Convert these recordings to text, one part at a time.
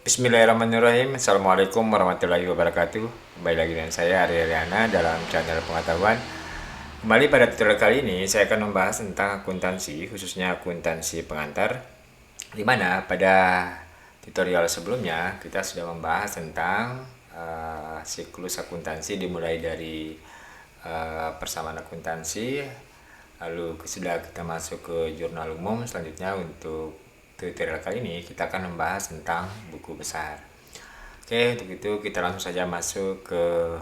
Bismillahirrahmanirrahim. Assalamualaikum warahmatullahi wabarakatuh. Kembali lagi dengan saya Ari Ariana dalam channel pengetahuan. Kembali pada tutorial kali ini saya akan membahas tentang akuntansi, khususnya akuntansi pengantar. Di mana pada tutorial sebelumnya kita sudah membahas tentang siklus akuntansi dimulai dari persamaan akuntansi. Lalu sudah kita masuk ke jurnal umum. Selanjutnya untuk tutorial kali ini kita akan membahas tentang buku besar. Oke, untuk itu kita langsung saja masuk ke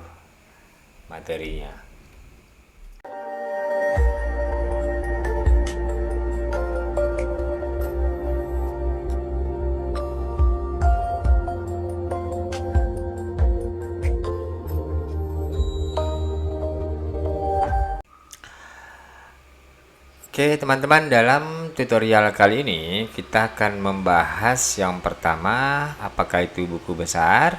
materinya. Oke teman-teman, dalam tutorial kali ini kita akan membahas yang pertama, apakah itu buku besar,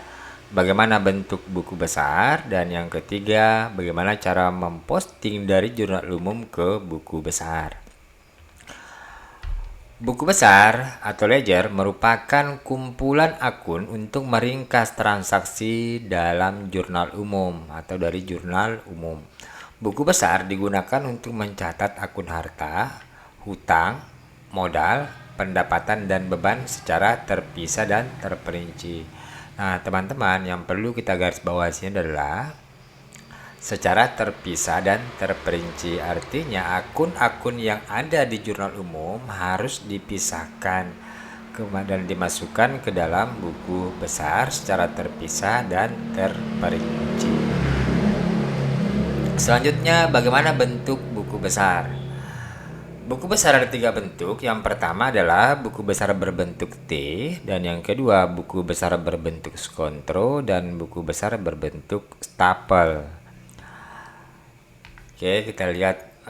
bagaimana bentuk buku besar, dan yang ketiga, bagaimana cara memposting dari jurnal umum ke buku besar. Buku besar atau ledger merupakan kumpulan akun untuk meringkas transaksi dalam jurnal umum atau dari jurnal umum. Buku besar digunakan untuk mencatat akun harta, hutang, modal, pendapatan, dan beban secara terpisah dan terperinci. Nah, teman-teman, yang perlu kita garis bawahi sini adalah secara terpisah dan terperinci. Artinya akun-akun yang ada di jurnal umum harus dipisahkan dan dimasukkan ke dalam buku besar secara terpisah dan terperinci. Selanjutnya, bagaimana bentuk buku besar? Buku besar ada 3 bentuk. Yang pertama adalah buku besar berbentuk T, dan yang kedua buku besar berbentuk skontro, dan buku besar berbentuk stapel. Oke, kita lihat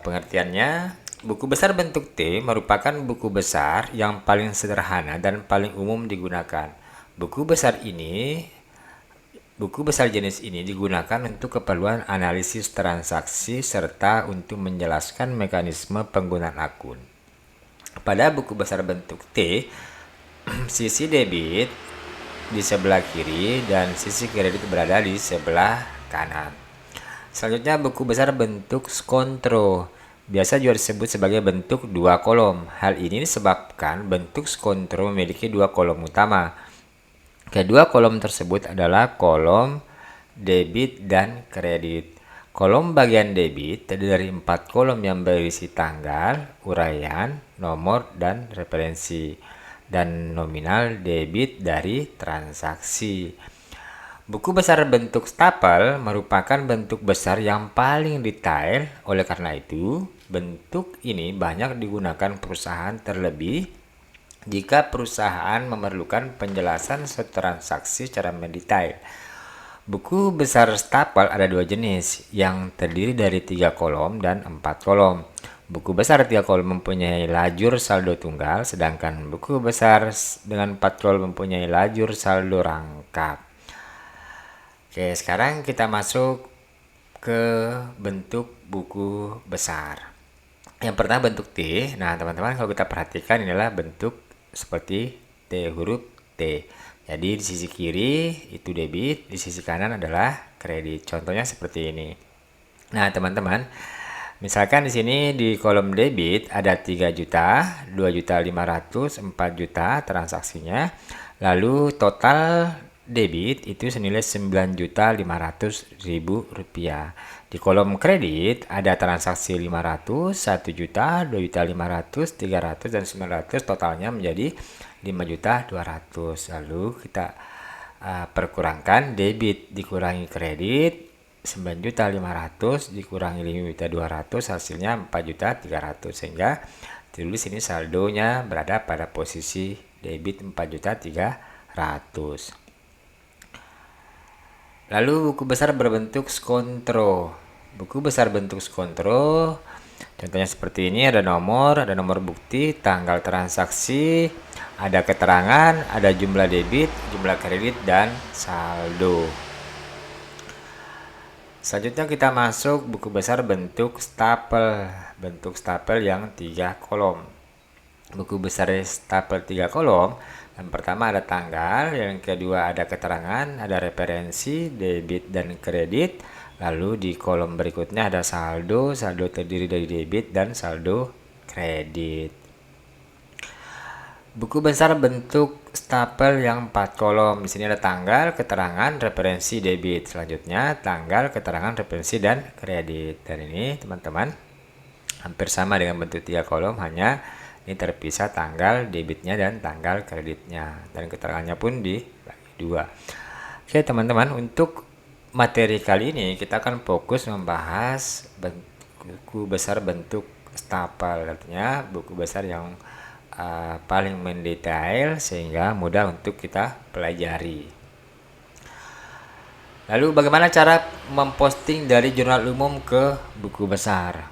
pengertiannya. Buku besar bentuk T merupakan buku besar yang paling sederhana dan paling umum digunakan. Buku besar jenis ini digunakan untuk keperluan analisis transaksi serta untuk menjelaskan mekanisme penggunaan akun. Pada buku besar bentuk T, sisi debit di sebelah kiri dan sisi kredit berada di sebelah kanan. Selanjutnya, buku besar bentuk skontro biasa juga disebut sebagai bentuk 2 kolom. Hal ini disebabkan bentuk skontro memiliki 2 kolom utama. Kedua kolom tersebut adalah kolom debit dan kredit. Kolom bagian debit terdiri dari 4 kolom yang berisi tanggal, uraian, nomor, dan referensi, dan nominal debit dari transaksi. Buku besar bentuk stapel merupakan bentuk besar yang paling detail. Oleh karena itu, bentuk ini banyak digunakan perusahaan, terlebih jika perusahaan memerlukan penjelasan suatu transaksi secara mendetail. Buku besar stapel ada 2 jenis, yang terdiri dari 3 kolom dan 4 kolom. Buku besar 3 kolom mempunyai lajur saldo tunggal, sedangkan buku besar dengan 4 kolom mempunyai lajur saldo rangkap. Oke, sekarang kita masuk ke bentuk buku besar. Yang pertama bentuk T. Nah, teman-teman, kalau kita perhatikan inilah bentuk seperti T, huruf T. Jadi di sisi kiri itu debit, di sisi kanan adalah kredit. Contohnya seperti ini. Nah, teman-teman, misalkan di sini di kolom debit ada 3 juta, 2.500.000, 4 juta transaksinya. Lalu total debit itu senilai 9.500.000 rupiah. Di kolom kredit ada transaksi 500, 1 juta, 2.500.000, 300, dan 900, totalnya menjadi 5.200.000. Lalu kita perkurangkan debit dikurangi kredit, 9.500.000 dikurangi 5.200.000, hasilnya 4.300.000, sehingga ditulis ini saldonya berada pada posisi debit 4.300.000. Lalu buku besar berbentuk skontro. Buku besar bentuk skontro contohnya seperti ini, ada nomor bukti, tanggal transaksi, ada keterangan, ada jumlah debit, jumlah kredit, dan saldo. Selanjutnya kita masuk buku besar bentuk stapel. Bentuk stapel yang 3 kolom. Buku besar stapel 3 kolom Yang pertama ada tanggal, yang kedua ada keterangan, ada referensi, debit dan kredit. Lalu di kolom berikutnya ada saldo, saldo terdiri dari debit dan saldo kredit. Buku besar bentuk stapel yang 4 kolom. Di sini ada tanggal, keterangan, referensi, debit. Selanjutnya tanggal, keterangan, referensi, dan kredit. Dan ini teman-teman hampir sama dengan bentuk 3 kolom, hanya ini terpisah tanggal debitnya dan tanggal kreditnya. Dan keterangannya pun dibagi 2. Oke teman-teman, untuk materi kali ini kita akan fokus membahas buku besar bentuk stapel. Artinya buku besar yang paling mendetail sehingga mudah untuk kita pelajari. Lalu bagaimana cara memposting dari jurnal umum ke buku besar?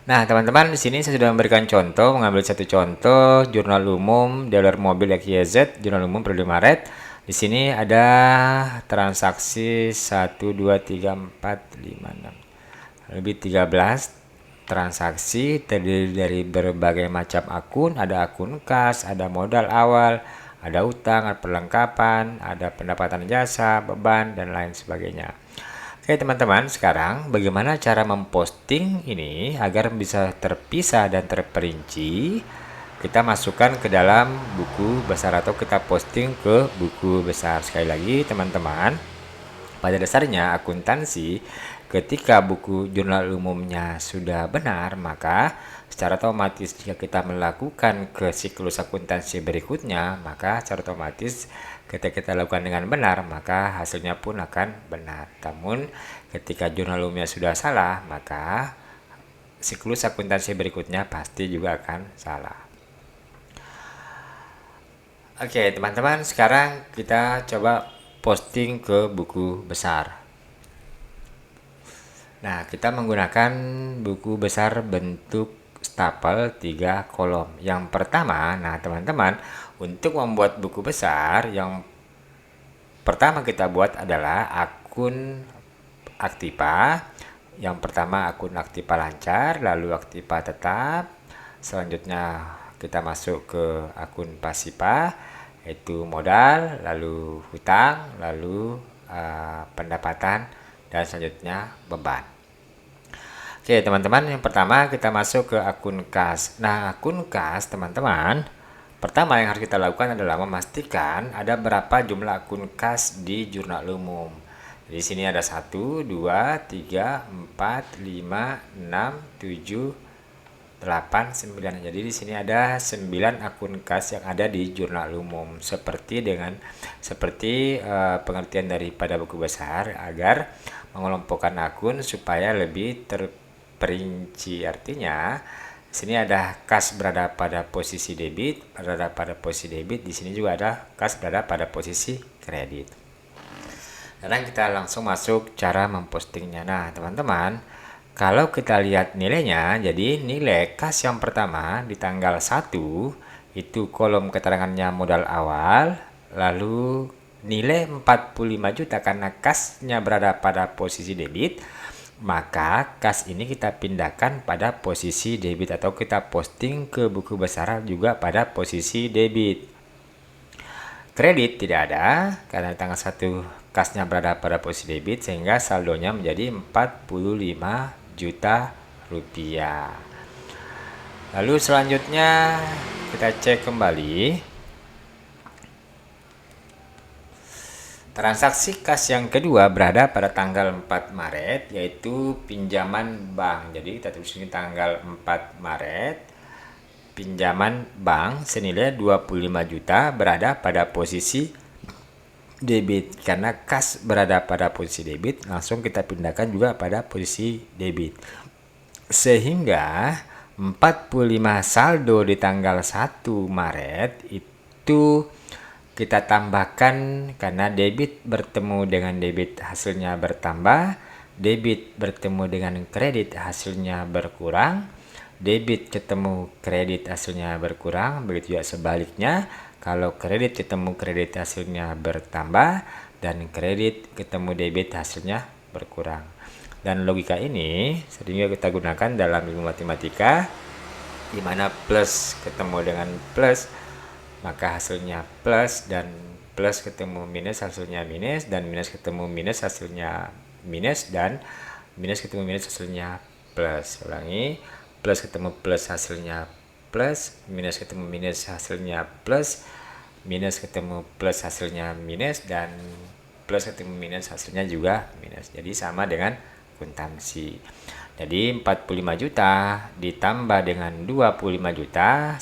Nah, teman-teman, di sini saya sudah memberikan contoh, mengambil satu contoh jurnal umum dealer mobil XYZ, jurnal umum periode Maret. Di sini ada transaksi 1 2 3 4 5 6 lebih 13 transaksi, terdiri dari berbagai macam akun. Ada akun kas, ada modal awal, ada utang, ada perlengkapan, ada pendapatan jasa, beban, dan lain sebagainya. Oke teman-teman, sekarang bagaimana cara memposting ini agar bisa terpisah dan terperinci? Kita masukkan ke dalam buku besar atau kita posting ke buku besar. Sekali lagi teman-teman, pada dasarnya akuntansi, ketika buku jurnal umumnya sudah benar, maka secara otomatis jika kita melakukan ke siklus akuntansi berikutnya, maka secara otomatis ketika kita lakukan dengan benar, maka hasilnya pun akan benar. Namun ketika jurnal umumnya sudah salah, maka siklus akuntansi berikutnya pasti juga akan salah. Oke teman-teman, sekarang kita coba posting ke buku besar. Nah, kita menggunakan buku besar bentuk stapel 3 kolom. Yang pertama, nah teman-teman, untuk membuat buku besar, yang pertama kita buat adalah akun Aktiva. Yang pertama akun Aktiva lancar, lalu Aktiva tetap. Selanjutnya kita masuk ke akun Pasipa, yaitu modal, lalu hutang, lalu pendapatan, dan selanjutnya beban. Oke teman-teman, yang pertama kita masuk ke akun kas. Nah, akun kas teman-teman, pertama yang harus kita lakukan adalah memastikan ada berapa jumlah akun kas di jurnal umum. Di sini ada 1 2 3 4 5 6 7 8 9. Jadi di sini ada 9 akun kas yang ada di jurnal umum. Seperti pengertian daripada buku besar, agar mengelompokkan akun supaya lebih terperinci. Artinya di sini ada kas berada pada posisi debit, di sini juga ada kas berada pada posisi kredit. Sekarang kita langsung masuk cara mempostingnya. Nah teman-teman, kalau kita lihat nilainya, jadi nilai kas yang pertama di tanggal 1 itu kolom keterangannya modal awal, lalu nilai 45 juta karena kasnya berada pada posisi debit, maka kas ini kita pindahkan pada posisi debit atau kita posting ke buku besar juga pada posisi debit. Kredit tidak ada karena tanggal 1 kasnya berada pada posisi debit, sehingga saldonya menjadi 45 juta rupiah. Lalu selanjutnya kita cek kembali transaksi kas yang kedua berada pada tanggal 4 Maret, yaitu pinjaman bank. Jadi kita tulis ini tanggal 4 Maret, pinjaman bank senilai 25 juta berada pada posisi debit. Karena kas berada pada posisi debit, langsung kita pindahkan juga pada posisi debit, sehingga 45 saldo di tanggal 1 Maret itu kita tambahkan, karena debit bertemu dengan debit hasilnya bertambah, debit bertemu dengan kredit hasilnya berkurang, debit ketemu kredit hasilnya berkurang. Begitu juga sebaliknya, kalau kredit ketemu kredit hasilnya bertambah, dan kredit ketemu debit hasilnya berkurang. Dan logika ini sering kita gunakan dalam ilmu matematika, di mana plus ketemu dengan plus, maka hasilnya plus, dan plus ketemu minus hasilnya minus, dan minus ketemu minus hasilnya minus, dan minus ketemu minus hasilnya plus. Ulangi, plus ketemu plus hasilnya plus, minus ketemu minus hasilnya plus, minus ketemu plus hasilnya minus, dan plus ketemu minus hasilnya juga minus. Jadi sama dengan akuntansi. Jadi 45 juta ditambah dengan 25 juta,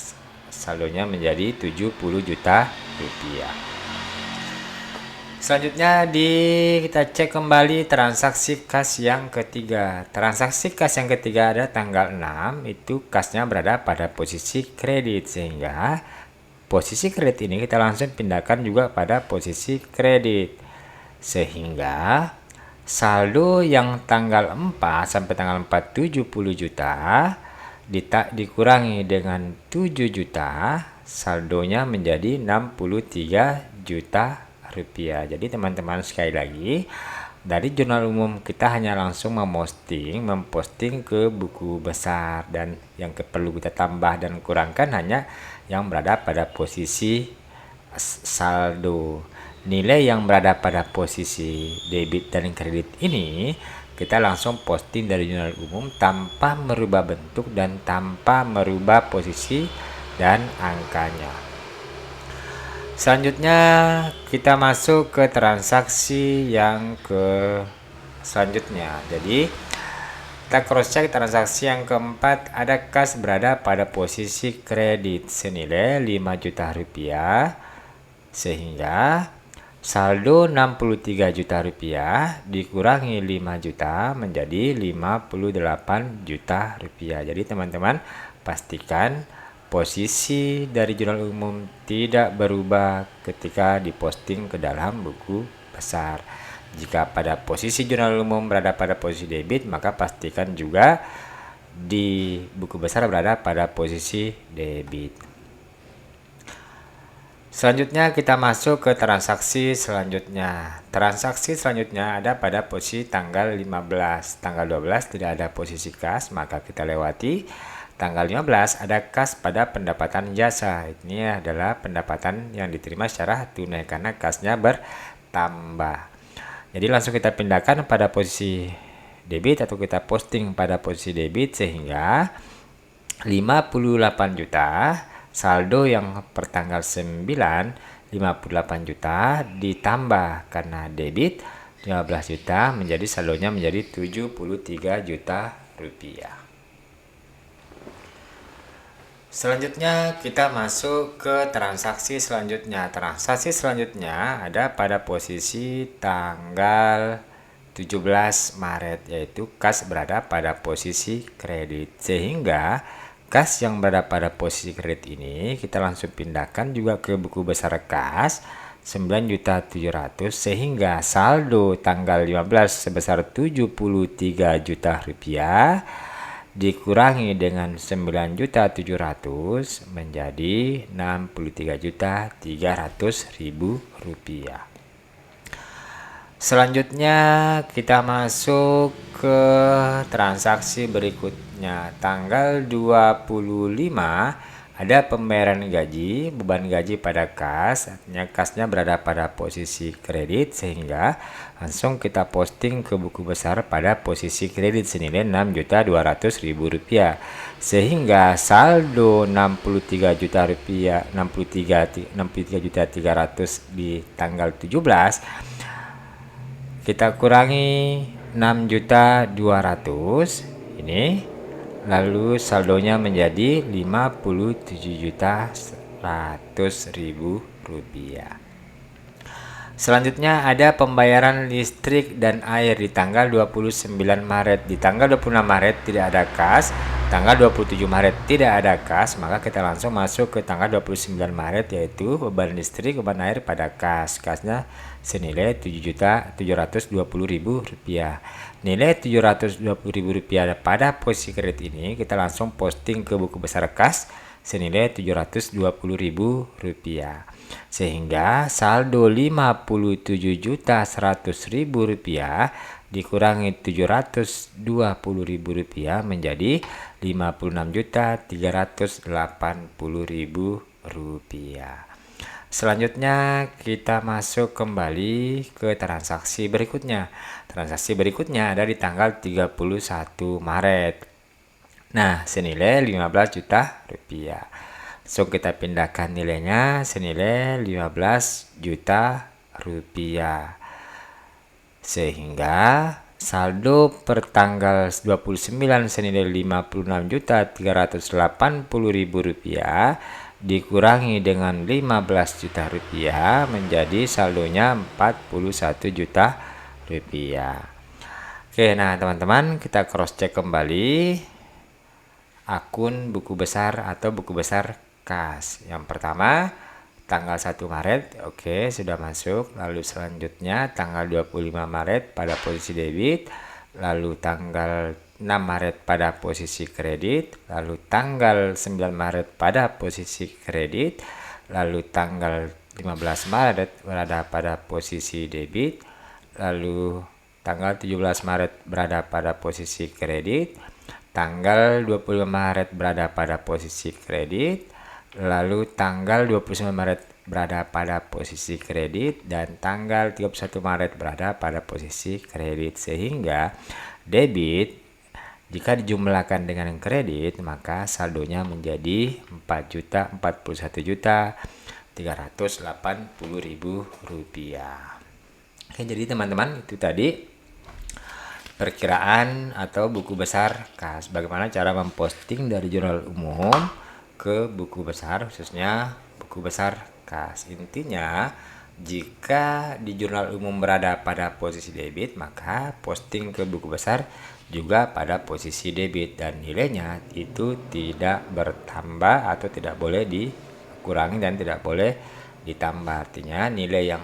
saldonya menjadi 70 juta rupiah. Selanjutnya kita cek kembali transaksi kas yang ketiga. Transaksi kas yang ketiga ada tanggal 6, itu kasnya berada pada posisi kredit, sehingga posisi kredit ini kita langsung pindahkan juga pada posisi kredit. Sehingga saldo yang tanggal 4 sampai tanggal 4 70 juta dikurangi dengan 7 juta, saldonya menjadi 63 juta rupiah. Jadi teman-teman, sekali lagi, dari jurnal umum kita hanya langsung memposting ke buku besar, dan yang perlu kita tambah dan kurangkan hanya yang berada pada posisi saldo. Nilai yang berada pada posisi debit dan kredit ini kita langsung posting dari jurnal umum tanpa merubah bentuk dan tanpa merubah posisi dan angkanya. Selanjutnya kita masuk ke transaksi yang selanjutnya. Jadi kita cross check transaksi yang keempat, ada kas berada pada posisi kredit senilai 5 juta rupiah, sehingga saldo 63 juta rupiah dikurangi 5 juta menjadi 58 juta rupiah. Jadi teman-teman, pastikan posisi dari jurnal umum tidak berubah ketika diposting ke dalam buku besar. Jika pada posisi jurnal umum berada pada posisi debit, maka pastikan juga di buku besar berada pada posisi debit. Selanjutnya kita masuk ke transaksi selanjutnya. Transaksi selanjutnya ada pada posisi tanggal 15. Tanggal 12 tidak ada posisi kas, maka kita lewati. Tanggal 15 ada kas pada pendapatan jasa. Ini adalah pendapatan yang diterima secara tunai karena kasnya bertambah. Jadi langsung kita pindahkan pada posisi debit atau kita posting pada posisi debit, sehingga 58 juta saldo yang pertanggal 9 58 juta ditambah karena debit 15 juta menjadi saldonya menjadi 73 juta rupiah. Selanjutnya kita masuk ke transaksi selanjutnya. Transaksi selanjutnya ada pada posisi tanggal 17 Maret, yaitu kas berada pada posisi kredit, sehingga kas yang berada pada posisi kredit ini kita langsung pindahkan juga ke buku besar kas 9.700.000, sehingga saldo tanggal 15 sebesar 73 juta rupiah dikurangi dengan 9.700.000 menjadi 63.300.000 rupiah. Selanjutnya kita masuk ke transaksi berikutnya. Tanggal 25 ada pembayaran gaji, beban gaji pada kas, artinya kasnya berada pada posisi kredit, sehingga langsung kita posting ke buku besar pada posisi kredit senilai 6.200.000 rupiah, sehingga saldo 63 juta rupiah, 63.300 di tanggal 17 kita kurangi 6.200.000 ini, lalu saldonya menjadi 57.100.000 rupiah. Selanjutnya ada pembayaran listrik dan air di tanggal 29 Maret. Di tanggal 26 Maret tidak ada kas, tanggal 27 Maret tidak ada kas, maka kita langsung masuk ke tanggal 29 Maret, yaitu beban listrik, beban air pada kas. Kasnya senilai 7.720.000 rupiah. Nilai 720.000 rupiah pada posisi kredit ini kita langsung posting ke buku besar kas senilai 720.000 rupiah, sehingga saldo 57.100.000 rupiah dikurangi 720.000 rupiah menjadi 56.380.000 rupiah. Selanjutnya kita masuk kembali ke transaksi berikutnya. Transaksi berikutnya ada di tanggal 31 Maret. Nah, senilai 15 juta rupiah. So, kita pindahkan nilainya senilai 15 juta rupiah. Sehingga saldo per tanggal 29 senilai 56.380.000 rupiah dikurangi dengan 15 juta rupiah menjadi saldonya 41 juta rupiah. Oke, nah teman-teman, kita cross check kembali akun buku besar atau buku besar kas. Yang pertama tanggal 1 Maret, oke, sudah masuk. Lalu selanjutnya tanggal 25 Maret pada posisi debit, lalu tanggal 6 Maret pada posisi kredit, lalu tanggal 9 Maret pada posisi kredit, lalu tanggal 15 Maret berada pada posisi debit, lalu tanggal 17 Maret berada pada posisi kredit, tanggal 25 Maret berada pada posisi kredit, lalu tanggal 29 Maret berada pada posisi kredit, dan tanggal 31 Maret berada pada posisi kredit. Sehingga debit jika dijumlahkan dengan kredit maka saldonya menjadi 4.041.380.000 rupiah. Oke, jadi teman-teman, itu tadi perkiraan atau buku besar kas. Bagaimana cara memposting dari jurnal umum ke buku besar, khususnya buku besar kas. Intinya, jika di jurnal umum berada pada posisi debit, maka posting ke buku besar juga pada posisi debit, dan nilainya itu tidak bertambah atau tidak boleh dikurangi dan tidak boleh ditambah. Artinya nilai yang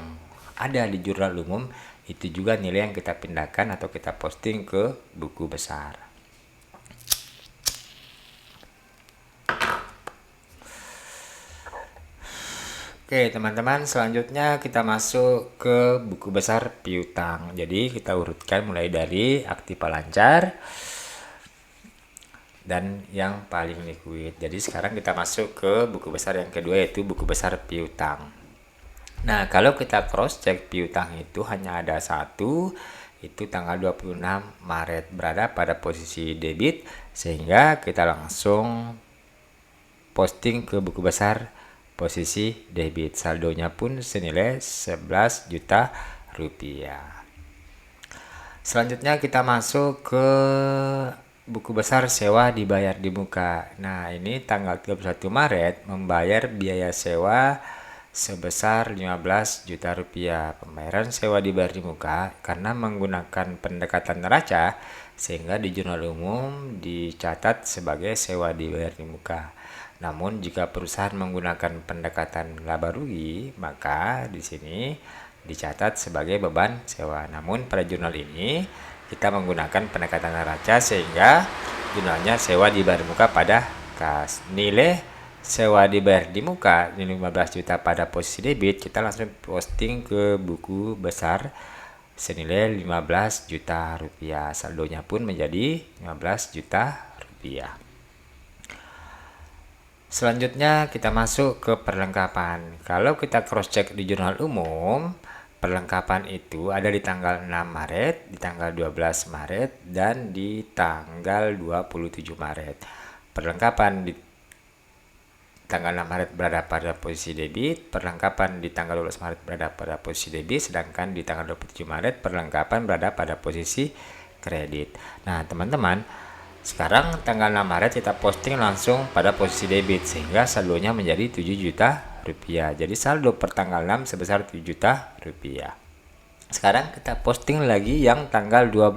ada di jurnal umum itu juga nilai yang kita pindahkan atau kita posting ke buku besar. Oke teman-teman, selanjutnya kita masuk ke buku besar piutang. Jadi kita urutkan mulai dari aktiva lancar dan yang paling liquid. Jadi sekarang kita masuk ke buku besar yang kedua, yaitu buku besar piutang. Nah, kalau kita cross check piutang itu hanya ada satu, itu tanggal 26 Maret berada pada posisi debit, sehingga kita langsung posting ke buku besar posisi debit. Saldonya pun senilai 11 juta rupiah. Selanjutnya kita masuk ke buku besar sewa dibayar di muka. Nah, ini tanggal 31 Maret membayar biaya sewa sebesar 15 juta rupiah. Pembayaran sewa dibayar di muka karena menggunakan pendekatan neraca, sehingga di jurnal umum dicatat sebagai sewa dibayar di muka. Namun jika perusahaan menggunakan pendekatan laba rugi, maka di sini dicatat sebagai beban sewa. Namun pada jurnal ini kita menggunakan pendekatan neraca, sehingga jurnalnya sewa dibayar di muka pada kas. Nilai sewa dibayar di muka nilai 15 juta pada posisi debit, kita langsung posting ke buku besar senilai 15 juta rupiah. Saldonya pun menjadi 15 juta rupiah. Selanjutnya kita masuk ke perlengkapan. Kalau kita cross check di jurnal umum, perlengkapan itu ada di tanggal 6 Maret, di tanggal 12 Maret, dan di tanggal 27 Maret. Perlengkapan di tanggal 6 Maret berada pada posisi debit, perlengkapan di tanggal 12 Maret berada pada posisi debit, sedangkan di tanggal 27 Maret perlengkapan berada pada posisi kredit. Nah, teman-teman, sekarang tanggal 6 Maret kita posting langsung pada posisi debit, sehingga saldonya menjadi 7 juta rupiah. Jadi saldo per tanggal 6 sebesar 7 juta rupiah. Sekarang kita posting lagi yang tanggal 12.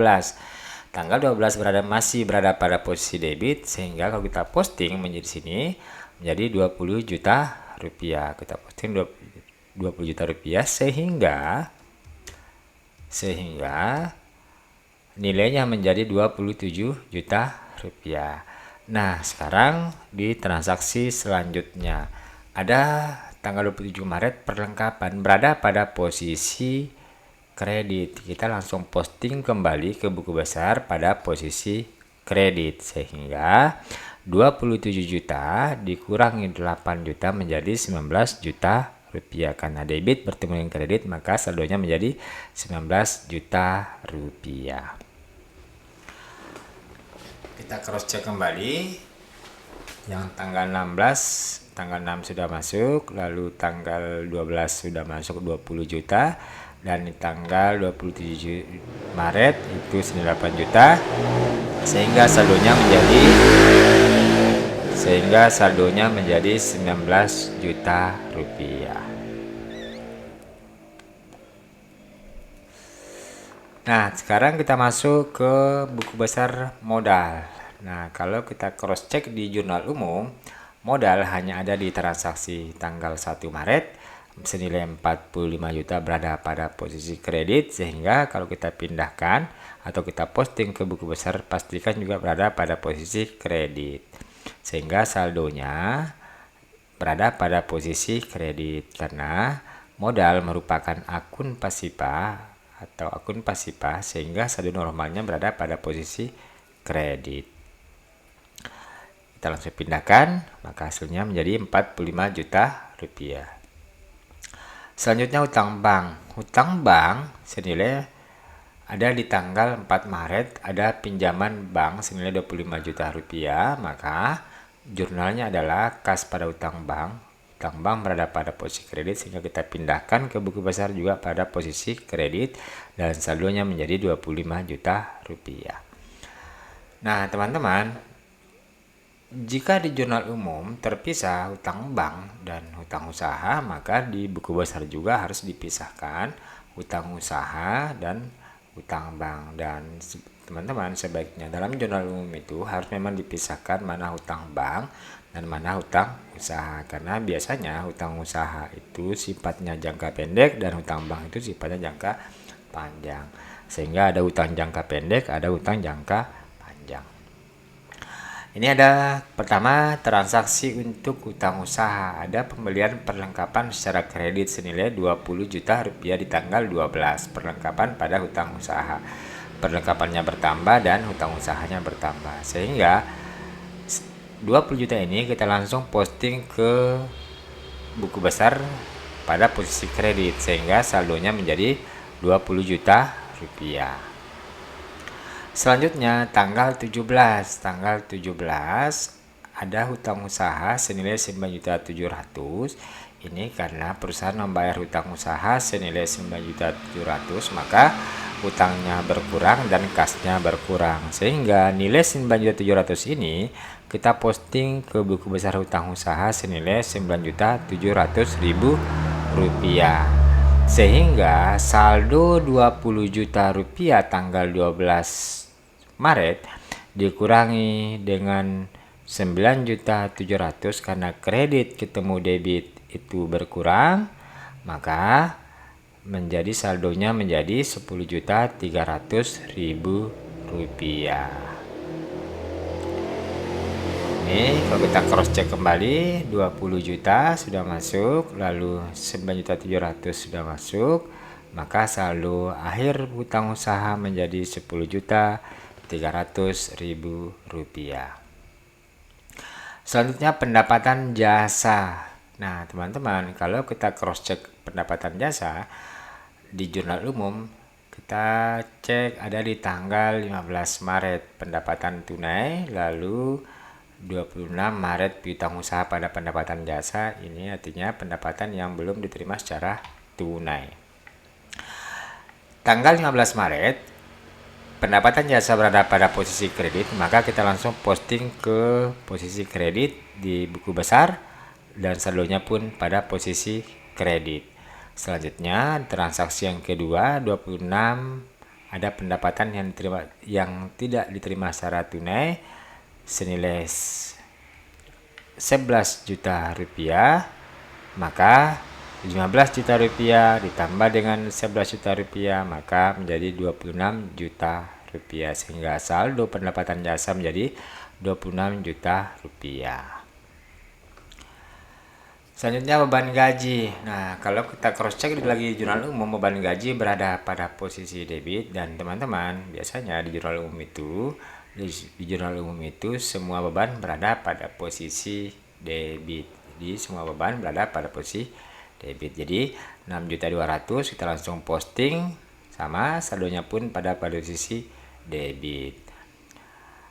Tanggal 12 masih berada pada posisi debit, sehingga kalau kita posting menjadi sini menjadi 20 juta rupiah. Kita posting 20 juta rupiah, sehingga nilainya menjadi 27 juta rupiah. Nah, sekarang di transaksi selanjutnya ada tanggal 27 Maret perlengkapan berada pada posisi kredit. Kita langsung posting kembali ke buku besar pada posisi kredit, sehingga 27 juta dikurangi 8 juta menjadi 19 juta rupiah. Karena debit bertemu dengan kredit, maka saldonya menjadi 19 juta rupiah. Kita cross check kembali. Yang tanggal 16, tanggal 6 sudah masuk, lalu tanggal 12 sudah masuk 20 juta, dan di tanggal 27 Maret itu 98 juta, sehingga saldonya menjadi 19 juta rupiah. Nah, sekarang kita masuk ke buku besar modal. Nah, kalau kita cross check di jurnal umum, modal hanya ada di transaksi tanggal 1 Maret senilai 45 juta berada pada posisi kredit, sehingga kalau kita pindahkan atau kita posting ke buku besar pastikan juga berada pada posisi kredit, sehingga saldonya berada pada posisi kredit. Karena modal merupakan akun pasifa atau akun pasifa, sehingga saldo normalnya berada pada posisi kredit. Kita langsung pindahkan, maka hasilnya menjadi 45 juta rupiah. Selanjutnya hutang bank. Hutang bank senilai ada di tanggal 4 Maret, ada pinjaman bank senilai 25 juta rupiah, maka jurnalnya adalah kas pada hutang bank. Hutang bank berada pada posisi kredit, sehingga kita pindahkan ke buku besar juga pada posisi kredit, dan saldonya menjadi 25 juta rupiah. Nah, teman-teman, jika di jurnal umum terpisah hutang bank dan hutang usaha, maka di buku besar juga harus dipisahkan hutang usaha dan hutang bank. Dan teman-teman, sebaiknya dalam jurnal umum itu harus memang dipisahkan mana hutang bank dan mana hutang usaha, karena biasanya hutang usaha itu sifatnya jangka pendek dan hutang bank itu sifatnya jangka panjang, sehingga ada hutang jangka pendek, ada hutang jangka panjang. Ini ada pertama transaksi untuk hutang usaha, ada pembelian perlengkapan secara kredit senilai 20 juta rupiah di tanggal 12, perlengkapan pada hutang usaha. Perlengkapannya bertambah dan hutang usahanya bertambah, sehingga 20 juta ini kita langsung posting ke buku besar pada posisi kredit, sehingga saldonya menjadi 20 juta rupiah. Selanjutnya tanggal 17 ada hutang usaha senilai 9.700.000. Ini karena perusahaan membayar hutang usaha senilai 9.700.000, maka hutangnya berkurang dan kasnya berkurang, sehingga nilai 9.700.000 ini kita posting ke buku besar hutang usaha senilai 9.700.000 rupiah, sehingga saldo 20 juta rupiah tanggal 12 Maret dikurangi dengan 9.700.000 karena kredit ketemu debit itu berkurang, maka menjadi saldonya menjadi 10.300.000 rupiah. Ini kalau kita cross check kembali, 20 juta sudah masuk, lalu 9.700.000 sudah masuk, maka saldo akhir hutang usaha menjadi 10.300.000 rupiah. Selanjutnya pendapatan jasa. Nah, teman-teman, kalau kita cross check pendapatan jasa di jurnal umum, kita cek ada di tanggal 15 Maret pendapatan tunai, lalu 26 Maret piutang usaha pada pendapatan jasa. Ini artinya pendapatan yang belum diterima secara tunai. Tanggal 15 Maret pendapatan jasa berada pada posisi kredit, maka kita langsung posting ke posisi kredit di buku besar dan saldonya pun pada posisi kredit. Selanjutnya transaksi yang kedua 26 ada pendapatan yang tidak diterima secara tunai senilai 11 juta rupiah, maka 15 juta rupiah ditambah dengan 11 juta rupiah, maka menjadi 26 juta rupiah, sehingga saldo pendapatan jasa menjadi 26 juta rupiah. Selanjutnya beban gaji. Nah, kalau kita cross check lagi jurnal umum, beban gaji berada pada posisi debit, dan teman-teman biasanya di jurnal umum itu semua beban berada pada posisi debit. Jadi semua beban berada pada posisi debit. Jadi 6.200.000 kita langsung posting, sama saldonya pun pada posisi debit.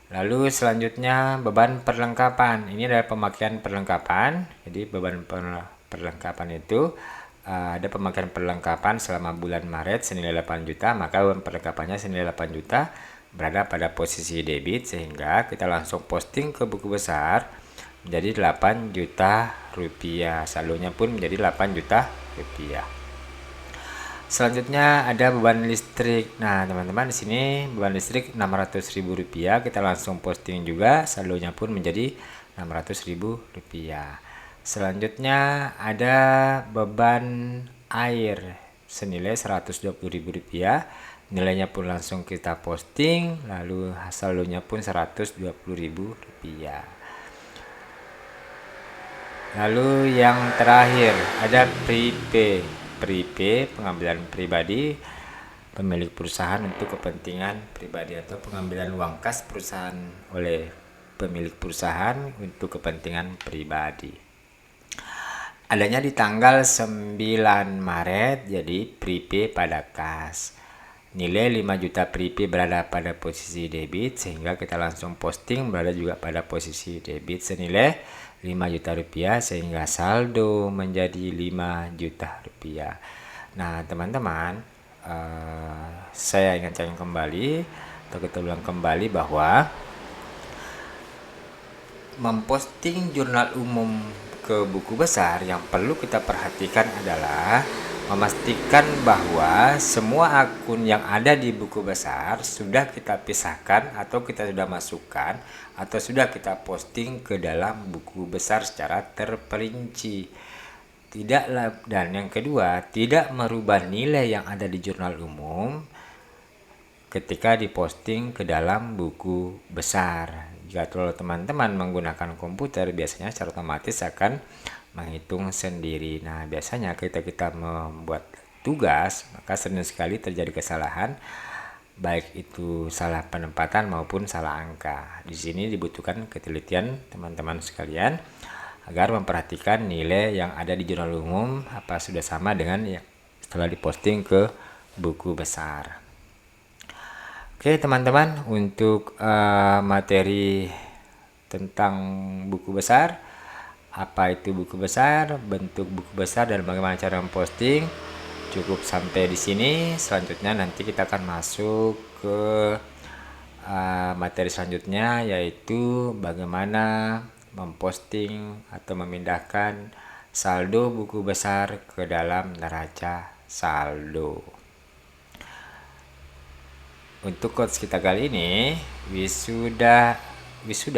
Lalu selanjutnya beban perlengkapan. Ini adalah pemakaian perlengkapan. Jadi beban perlengkapan itu ada pemakaian perlengkapan selama bulan Maret senilai 8 juta, maka beban perlengkapannya senilai 8 juta berada pada posisi debit, sehingga kita langsung posting ke buku besar menjadi 8 juta rupiah. Saldonya pun menjadi 8 juta rupiah. Selanjutnya ada beban listrik. Nah, teman-teman, di sini beban listrik Rp600.000. Kita langsung posting juga, saldonya pun menjadi Rp600.000. Selanjutnya ada beban air senilai Rp120.000. Nilainya pun langsung kita posting, lalu saldonya pun Rp120.000. Lalu yang terakhir ada prepaid, pengambilan pribadi pemilik perusahaan untuk kepentingan pribadi atau pengambilan uang kas perusahaan oleh pemilik perusahaan untuk kepentingan pribadi. Adanya di tanggal 9 Maret, jadi prepaid pada kas. Nilai 5 juta prepaid berada pada posisi debit, sehingga kita langsung posting berada juga pada posisi debit senilai 5 juta rupiah, sehingga saldo menjadi 5 juta rupiah. Nah, teman-teman, saya ingatkan kembali atau kita ulang kembali bahwa memposting jurnal umum ke buku besar yang perlu kita perhatikan adalah memastikan bahwa semua akun yang ada di buku besar sudah kita pisahkan atau kita sudah masukkan atau sudah kita posting ke dalam buku besar secara terperinci. Dan yang kedua, tidak merubah nilai yang ada di jurnal umum ketika diposting ke dalam buku besar. Jika teman-teman menggunakan komputer, biasanya secara otomatis akan menghitung sendiri. Nah, biasanya ketika kita membuat tugas, maka sering sekali terjadi kesalahan, baik itu salah penempatan maupun salah angka. Di sini dibutuhkan ketelitian teman-teman sekalian agar memperhatikan nilai yang ada di jurnal umum apa sudah sama dengan yang setelah diposting ke buku besar. Oke, teman-teman, untuk materi tentang buku besar, apa itu buku besar, bentuk buku besar, dan bagaimana cara memposting, cukup sampai di sini. Selanjutnya nanti kita akan masuk ke materi selanjutnya, yaitu bagaimana memposting atau memindahkan saldo buku besar ke dalam neraca saldo. Untuk quotes kita kali ini, wisuda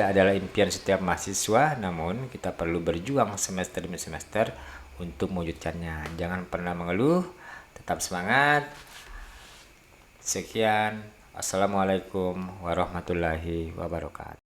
adalah impian setiap mahasiswa, namun kita perlu berjuang semester demi semester untuk mewujudkannya. Jangan pernah mengeluh, tetap semangat. Sekian, assalamualaikum warahmatullahi wabarakatuh.